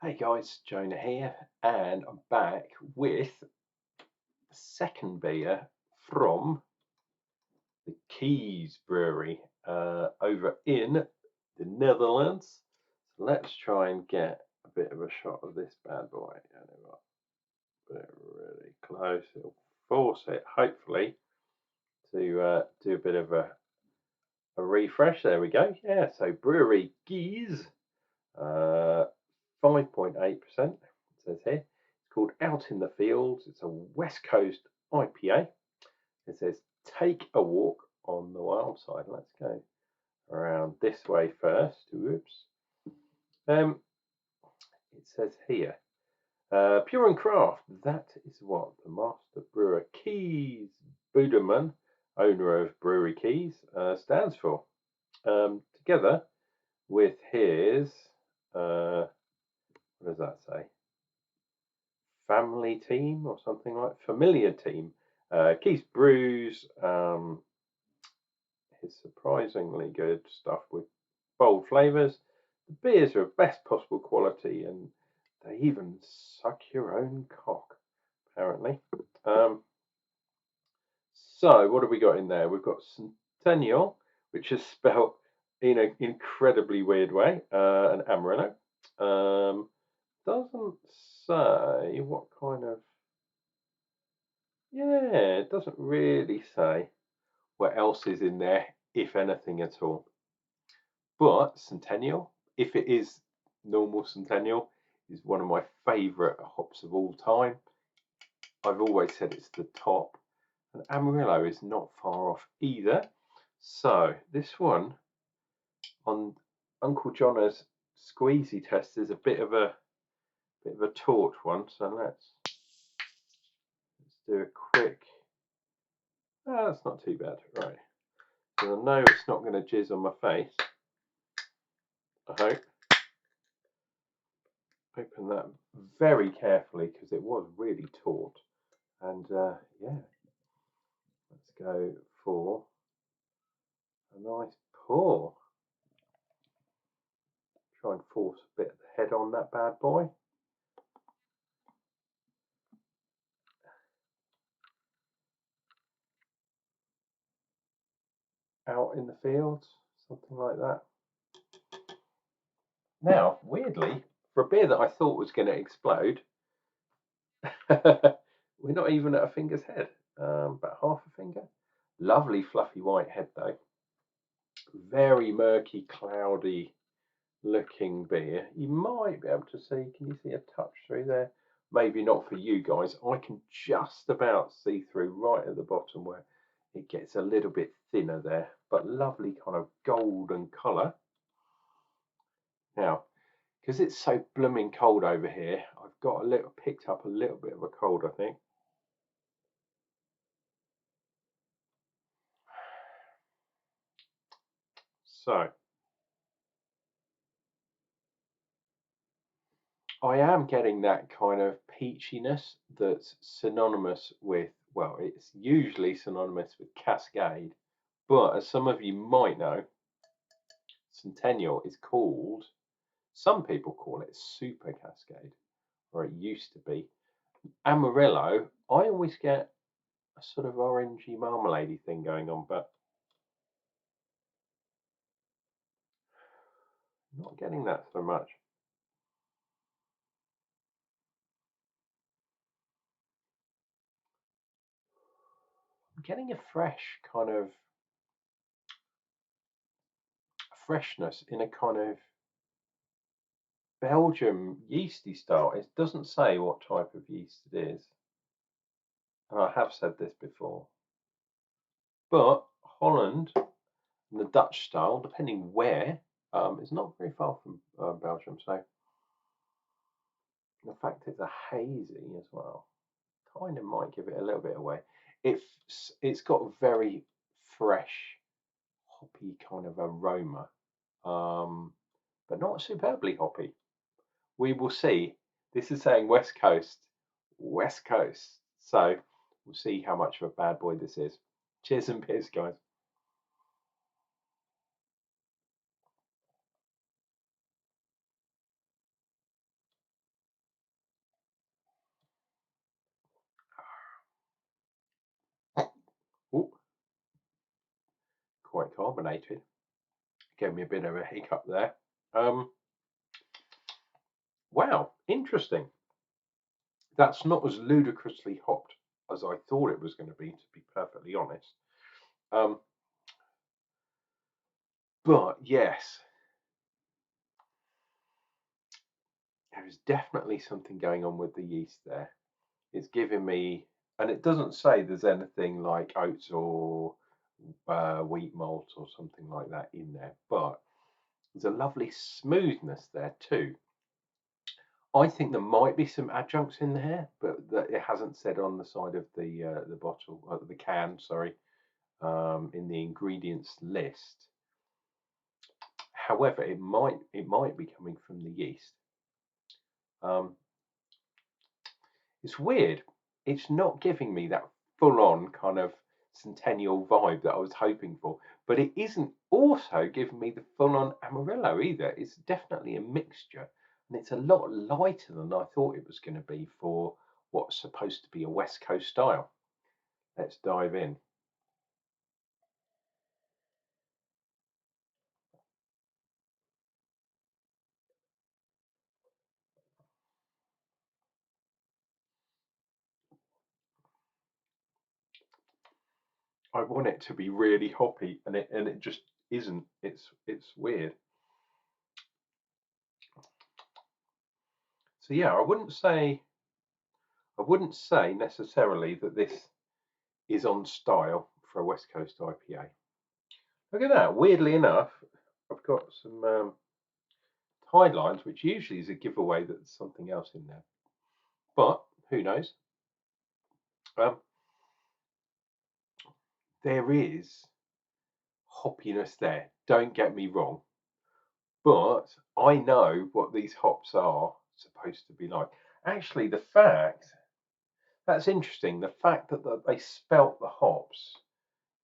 Hey guys, Jonah here, and I'm back with the second beer from the Kees Brewery over in the Netherlands. So let's try and get a bit of a shot of this bad boy. And put it really close. It'll force it, hopefully, to do a bit of a refresh. There we go. Yeah, so Brewery Kees, 5.8%. It says here. Called Out in the Fields. It's a West Coast IPA. It says take a walk on the wild side. Let's go around this way first. Oops. It says here, pure and craft. That is what the master brewer Kees Buderman, owner of Brewery Kees, stands for. Together with his, what does that say? Family team or something like familiar team. Keith brews his surprisingly good stuff with bold flavors. The beers are of best possible quality, and they even suck your own cock, apparently. So what have we got in there? We've got Centennial, which is spelt in an incredibly weird way, and Amarillo. Doesn't say what kind of. Yeah, it doesn't really say what else is in there, if anything at all. But Centennial, if it is normal Centennial, is one of my favourite hops of all time. I've always said it's the top, and Amarillo is not far off either. So this one on Unclejona's squeezy test is a bit of a torch one. So let's do a quick. That's not too bad, right? So I know it's not going to jizz on my face. I hope. Open that very carefully because it was really taut. And yeah, let's go for a nice pour. Try and force a bit of the head on that bad boy. Out in the fields, something like that. Now, weirdly, for a beer that I thought was going to explode, we're not even at a finger's head, about half a finger. Lovely fluffy white head though. Very murky, cloudy looking beer. You might be able to see, can you see a touch through there? Maybe not for you guys. I can just about see through right at the bottom where it gets a little bit thinner there, but lovely kind of golden colour. Now, because it's so blooming cold over here, I've got picked up a little bit of a cold, I think. So I am getting that kind of peachiness that's synonymous with, well, it's usually synonymous with Cascade, but as some of you might know, Centennial is called, some people call it Super Cascade, or it used to be. Amarillo, I always get a sort of orangey marmalade thing going on, but not getting that so much. I'm getting a fresh kind of freshness in a kind of Belgium yeasty style. It doesn't say what type of yeast it is, and I have said this before. But Holland and the Dutch style, depending where, is not very far from Belgium. So the fact it's a hazy as well kind of might give it a little bit away. It's got very fresh, hoppy kind of aroma, but not superbly hoppy. We will see. This is saying West Coast, West Coast. So we'll see how much of a bad boy this is. Cheers and peace, guys. quite carbonated. Gave me a bit of a hiccup there. Wow, interesting. That's not as ludicrously hopped as I thought it was going to be perfectly honest. But yes, there is definitely something going on with the yeast there. It's giving me, and it doesn't say there's anything like oats or wheat malt or something like that in there, but there's a lovely smoothness there too. I think there might be some adjuncts in there, but that it hasn't said on the side of the bottle, the can, sorry, in the ingredients list. However, it might be coming from the yeast. It's weird. It's not giving me that full-on kind of centennial vibe that I was hoping for, but it isn't also giving me the full-on Amarillo either. It's definitely a mixture, and it's a lot lighter than I thought it was going to be for what's supposed to be a West Coast style. Let's dive in. I want it to be really hoppy, and it just isn't. It's weird. So yeah, I wouldn't say necessarily that this is on style for a West Coast IPA. Look at that. Weirdly enough, I've got some tide lines, which usually is a giveaway that there's something else in there. But who knows? There is hoppiness there. Don't get me wrong. But I know what these hops are supposed to be like. Actually, that's interesting. The fact that they spelt the hops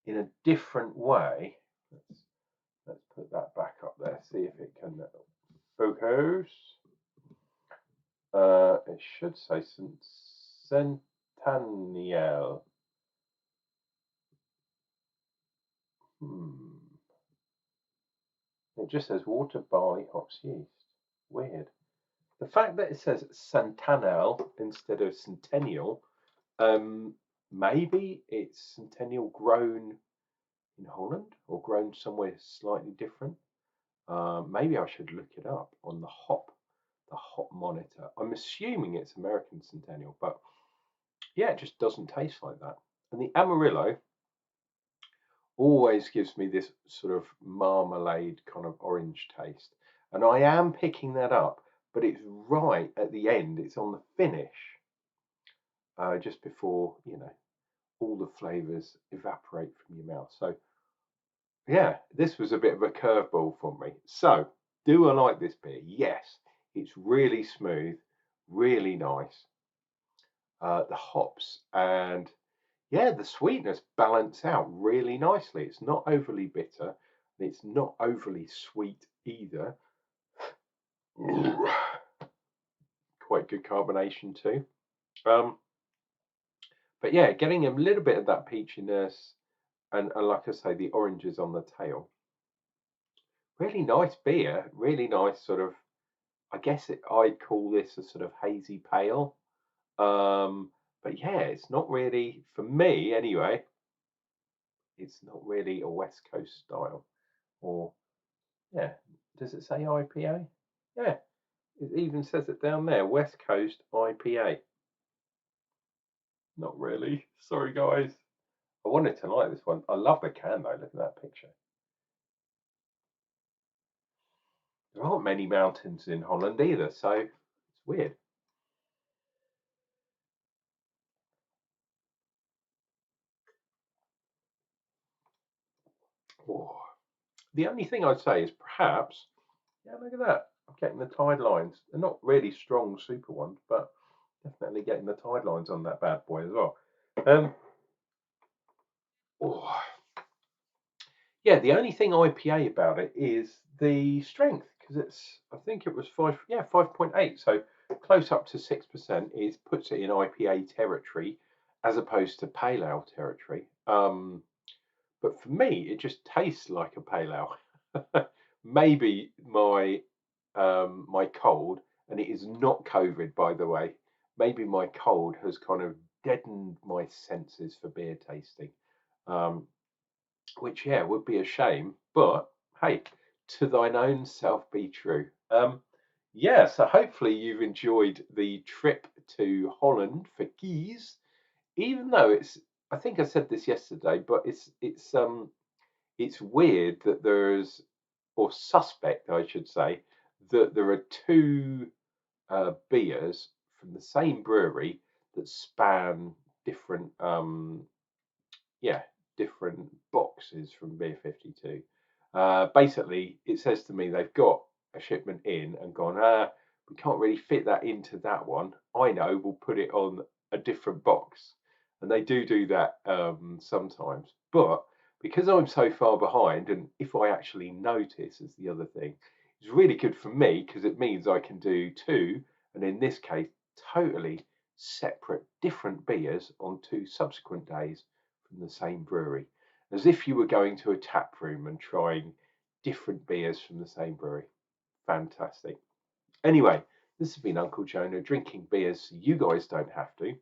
in a different way. Let's put that back up there. See if it can focus. It should say Centennial. It just says water, barley, hops, yeast. Weird. The fact that it says Centennial instead of Centennial, maybe it's Centennial grown in Holland or grown somewhere slightly different. Maybe I should look it up on the hop monitor. I'm assuming it's American Centennial, but yeah, it just doesn't taste like that. And the Amarillo always gives me this sort of marmalade kind of orange taste. And I am picking that up, but it's right at the end. It's on the finish, just before, all the flavours evaporate from your mouth. So yeah, this was a bit of a curveball for me. So do I like this beer? Yes, it's really smooth, really nice. The hops and yeah, the sweetness balance out really nicely. It's not overly bitter. It's not overly sweet either. Quite good carbonation too. But yeah, getting a little bit of that peachiness and like I say, the oranges on the tail. Really nice beer. Really nice sort of. I guess I'd call this a sort of hazy pale. But yeah, it's not really for me anyway. It's not really a West Coast style, or yeah. Does it say IPA? Yeah, it even says it down there, West Coast IPA. Not really. Sorry, guys. I wanted to like this one. I love the can though. Look at that picture. There aren't many mountains in Holland either, so it's weird. Oh. The only thing I'd say is perhaps, yeah, look at that. I'm getting the tide lines. They're not really strong, super ones, but definitely getting the tide lines on that bad boy as well. Oh, yeah, the only thing IPA about it is the strength because I think it was 5.8, so close up to 6% is puts it in IPA territory as opposed to pale ale territory. But but for me, it just tastes like a pale ale. Maybe my cold, and it is not COVID, by the way. Maybe my cold has kind of deadened my senses for beer tasting, um, which yeah would be a shame. But hey, to thine own self be true. Yeah, so hopefully you've enjoyed the trip to Holland for Keys, even though I think I said this yesterday, but it's weird that there's, or suspect I should say, that there are two beers from the same brewery that span different yeah, different boxes from Beer 52. Basically, it says to me they've got a shipment in and gone, we can't really fit that into that one. I know, we'll put it on a different box. And they do that sometimes. But because I'm so far behind, and if I actually notice, is the other thing, it's really good for me because it means I can do two, and in this case, totally separate different beers on two subsequent days from the same brewery, as if you were going to a tap room and trying different beers from the same brewery. Fantastic. Anyway, this has been Uncle Jonah drinking beers so you guys don't have to.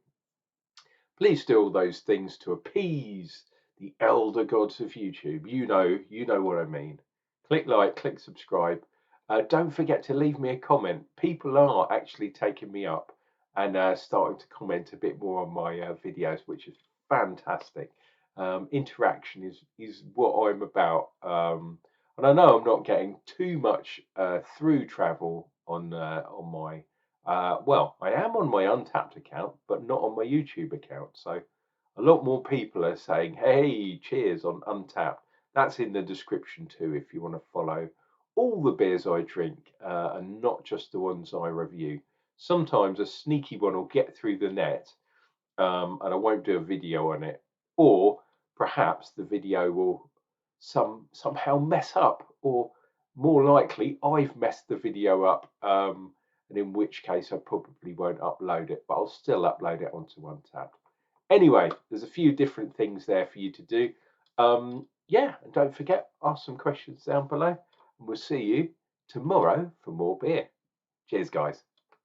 Please do all those things to appease the elder gods of YouTube. You know what I mean. Click like, click subscribe. Don't forget to leave me a comment. People are actually taking me up and starting to comment a bit more on my videos, which is fantastic. Interaction is what I'm about, and I know I'm not getting too much through travel on my well, I am on my Untapped account, but not on my YouTube account. So a lot more people are saying, hey, cheers on Untapped. That's in the description too if you want to follow all the beers I drink and not just the ones I review. Sometimes a sneaky one will get through the net and I won't do a video on it. Or perhaps the video will somehow mess up, or more likely I've messed the video up, and in which case I probably won't upload it, but I'll still upload it onto Untapped. Anyway, there's a few different things there for you to do. Yeah, and don't forget, ask some questions down below, and we'll see you tomorrow for more beer. Cheers, guys.